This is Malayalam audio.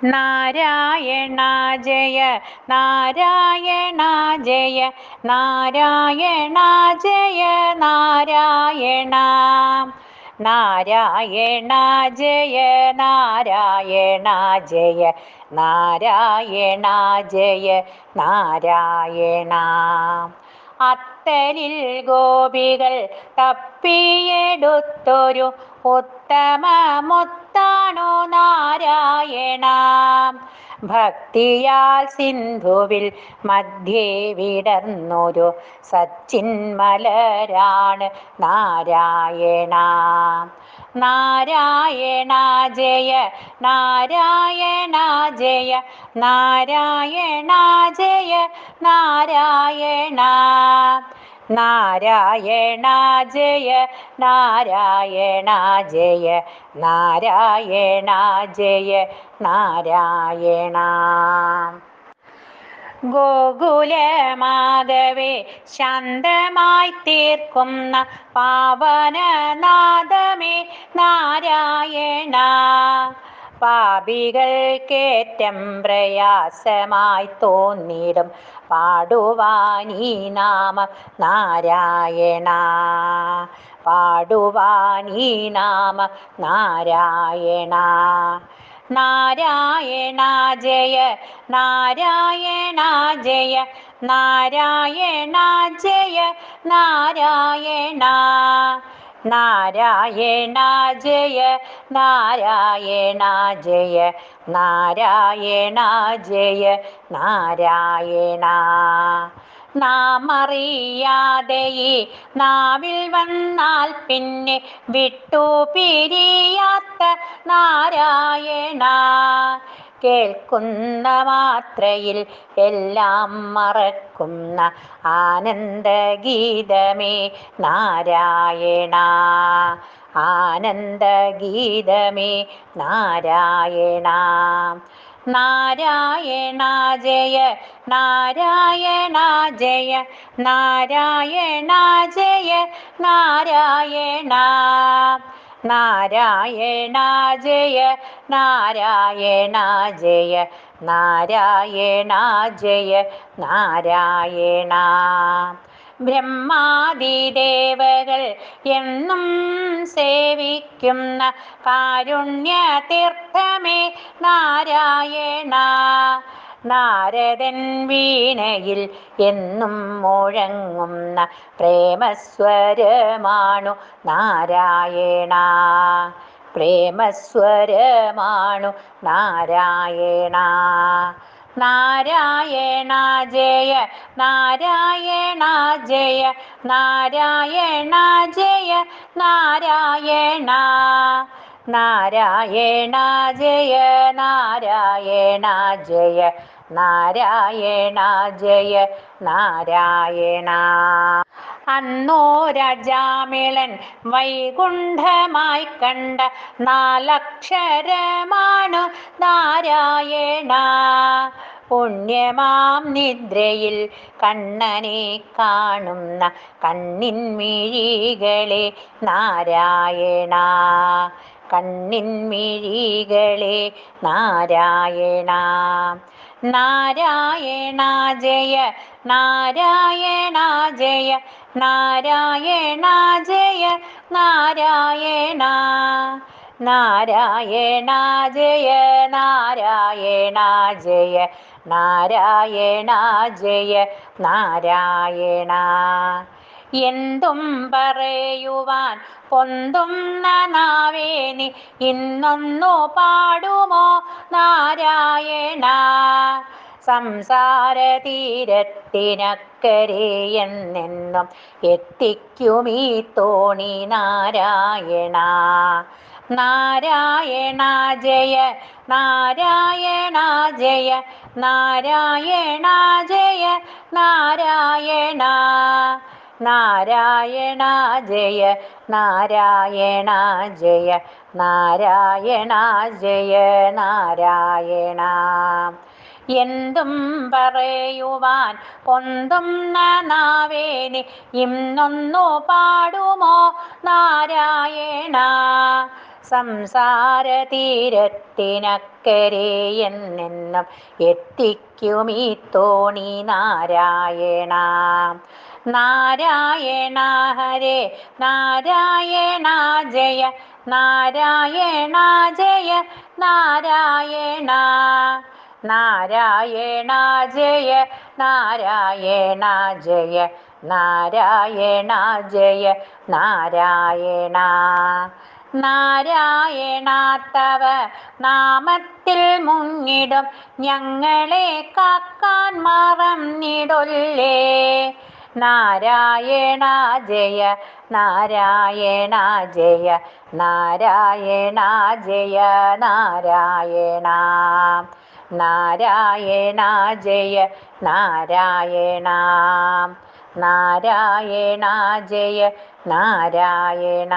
നാരായണ ജയ നാരായണ ജയ നാരായണ ജയ നാരായണ നാരായണ ജയ നാരായണ ജയ നാരായണ ജയ നാരായണ അത്തലിൽ ഗോപികൾ തപ്പിയെടുത്തൊരു ഉത്തമമുത്താണു നാരായണ ഭക്തിയാൽ സിന്ധുവിൽ മധ്യേ വിടർന്നൊരു സച്ചിന്മലരാണ് നാരായണ നാരായണ ജയ നാരായണ ജയ നാരായണ ജയ നാരായണ നാരായണ ജയ നാരായണ ജയ നാരായണ ജയ നാരായണ ഗോകുലമാകവേ ശാന്തമായി തീർക്കുന്ന പാവനനാദമേ നാരായണ പാപികൾക്കേറ്റം പ്രയാസമായി തോന്നിടും പാടുവാനീ നാമം നാരായണ പാടുവാനീ നാമം നാരായണ നാരായണ ജയ നാരായണ ജയ നാരായണ ജയ നാരായണ നാരായണ ജയ നാരായണ ജയ നാരായണ ജയ നാരായണ നാമറിയാതെ ഈ നാവിൽ വന്നാൽ പിന്നെ വിട്ടുപിരിയാത്ത നാരായണ കേൾക്കുന്ന മാത്രയിൽ എല്ലാം മറക്കുന്ന ആനന്ദഗീതമേ നാരായണ ആനന്ദഗീതമേ നാരായണ നാരായണ ജയ നാരായണ ജയ നാരായണ ജയ നാരായണ നാരായണ ജയ നാരായണ ജയ നാരായണ ജയ നാരായണ ബ്രഹ്മാദിദേവകൾ എന്നും സേവിക്കുന്ന കാരുണ്യതീർത്ഥമേ നാരായണ നാരദൻ വീണയിൽ എന്നും മുഴങ്ങുന്ന പ്രേമസ്വരമാണു നാരായണ പ്രേമസ്വരമാണു നാരായണ നാരായണ ജയ നാരായണ ജയ നാരായണ ജയ നാരായണ നാരായണ ജയ നാരായണ ജയ നാരായണ ജയ നാരായണ അന്നോ രാജാമിളൻ വൈകുണ്ഠമായി കണ്ട നാലക്ഷരമാണു നാരായണ പുണ്യമാം നിദ്രയിൽ കണ്ണനെ കാണുന്ന കണ്ണിൻമിഴികളെ നാരായണ കണ്ണിൻമിഴികളെ നാരായണ നാരായണ ജയ നാരായണ ജയ നാരായണ ജയ നാരായണ നാരായണ ജയ നാരായണ ജയ നാരായണ ജയ നാരായണ എന്തും പറയുവാൻ പൊന്തുന്ന നാവേനി ഇന്നൊന്നു പാടുമോ നാരായണ സംസാര തീരത്തിനക്കരെ എന്നെന്നും എത്തിക്കുമീ തോണി നാരായണ നാരായണ ജയ നാരായണ ജയ നാരായണ ജയ നാരായണ നാരായണ ജയ നാരായണ ജയ നാരായണ ജയ നാരായണ എന്തും പറയുവാൻ പൊന്തുന്ന നാവേനി ഇന്നൊന്നു പാടുമോ നാരായണ സംസാര തീരത്തിനക്കരെ എന്നെന്നും എത്തിക്കുമീ തോണി നാരായണ. നാരായണ ഹരേ നാരായണ ജയ നാരായണ ജയ നാരായണ. നാരായണ ജയ നാരായണ ജയ നാരായണ ജയ നാരായണ. നാരായണ തവ നാമത്തിൽ മുങ്ങിടും ഞങ്ങളെ കാക്കാൻ മറന്നിടൊല്ലേ. നാരായണ ജയ നാരായണ ജയ നാരായണ ജയ നാരായണ. നാരായണ ജയ നാരായണ നാരായണ ജയ നാരായണ.